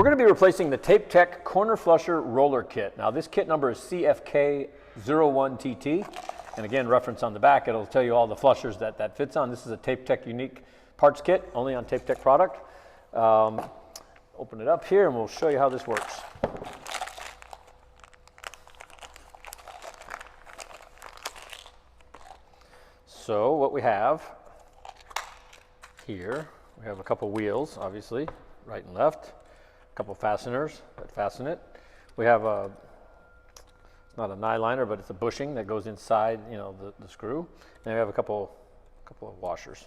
going to be replacing the TapeTech corner flusher roller kit. Now this kit number is CFK01TT, and again, reference on the back, it'll tell you all the flushers that fits on. This is a TapeTech unique parts kit, only on TapeTech product. Open it up here and we'll show you how this works. So what we have here, we have a couple wheels, obviously, right and left, a couple fasteners that fasten it. We have a, it's not a nye liner, but it's a bushing that goes inside, you know, the screw. And we have a couple of washers.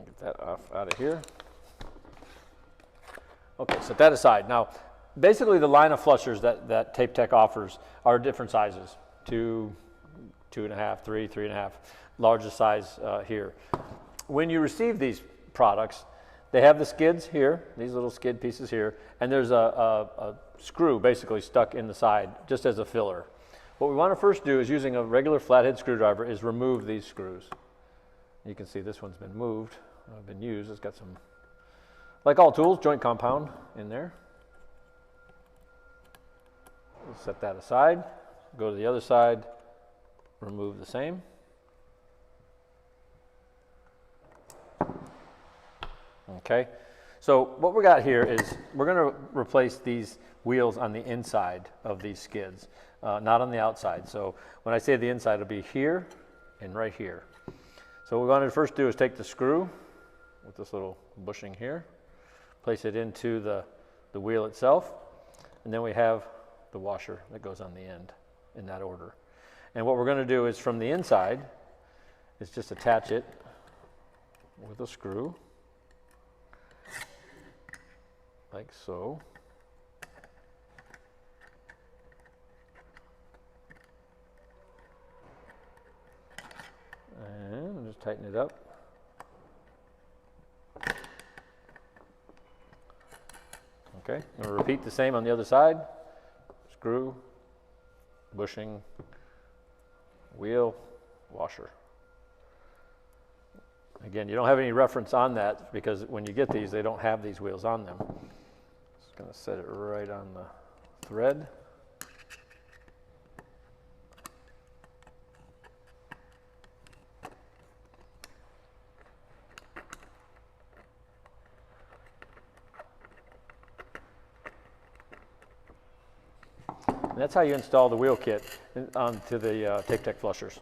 Get that out of here. Okay, set that aside. Now, basically the line of flushers that TapeTech offers are different sizes, 2, 2.5, 3, 3.5, largest size here. When you receive these products, they have the skids here, these little skid pieces here, and there's a screw basically stuck in the side just as a filler. What we want to first do is, using a regular flathead screwdriver, is remove these screws. You can see this one's been moved, been used. It's got some, like all tools, joint compound in there. We'll set that aside, go to the other side, remove the same. Okay, so what we got here is we're going to replace these wheels on the inside of these skids, not on the outside. So when I say the inside, it'll be here and right here. So what we want to first do is take the screw with this little bushing here, place it into the wheel itself, and then we have the washer that goes on the end in that order. And what we're going to do is, from the inside, is just attach it with a screw, like so. And we'll just tighten it up. Okay, I'm going to repeat the same on the other side. Screw, bushing, wheel, washer. Again, you don't have any reference on that because when you get these, they don't have these wheels on them. Just going to set it right on the thread. And that's how you install the wheel kit onto the TapeTech flushers.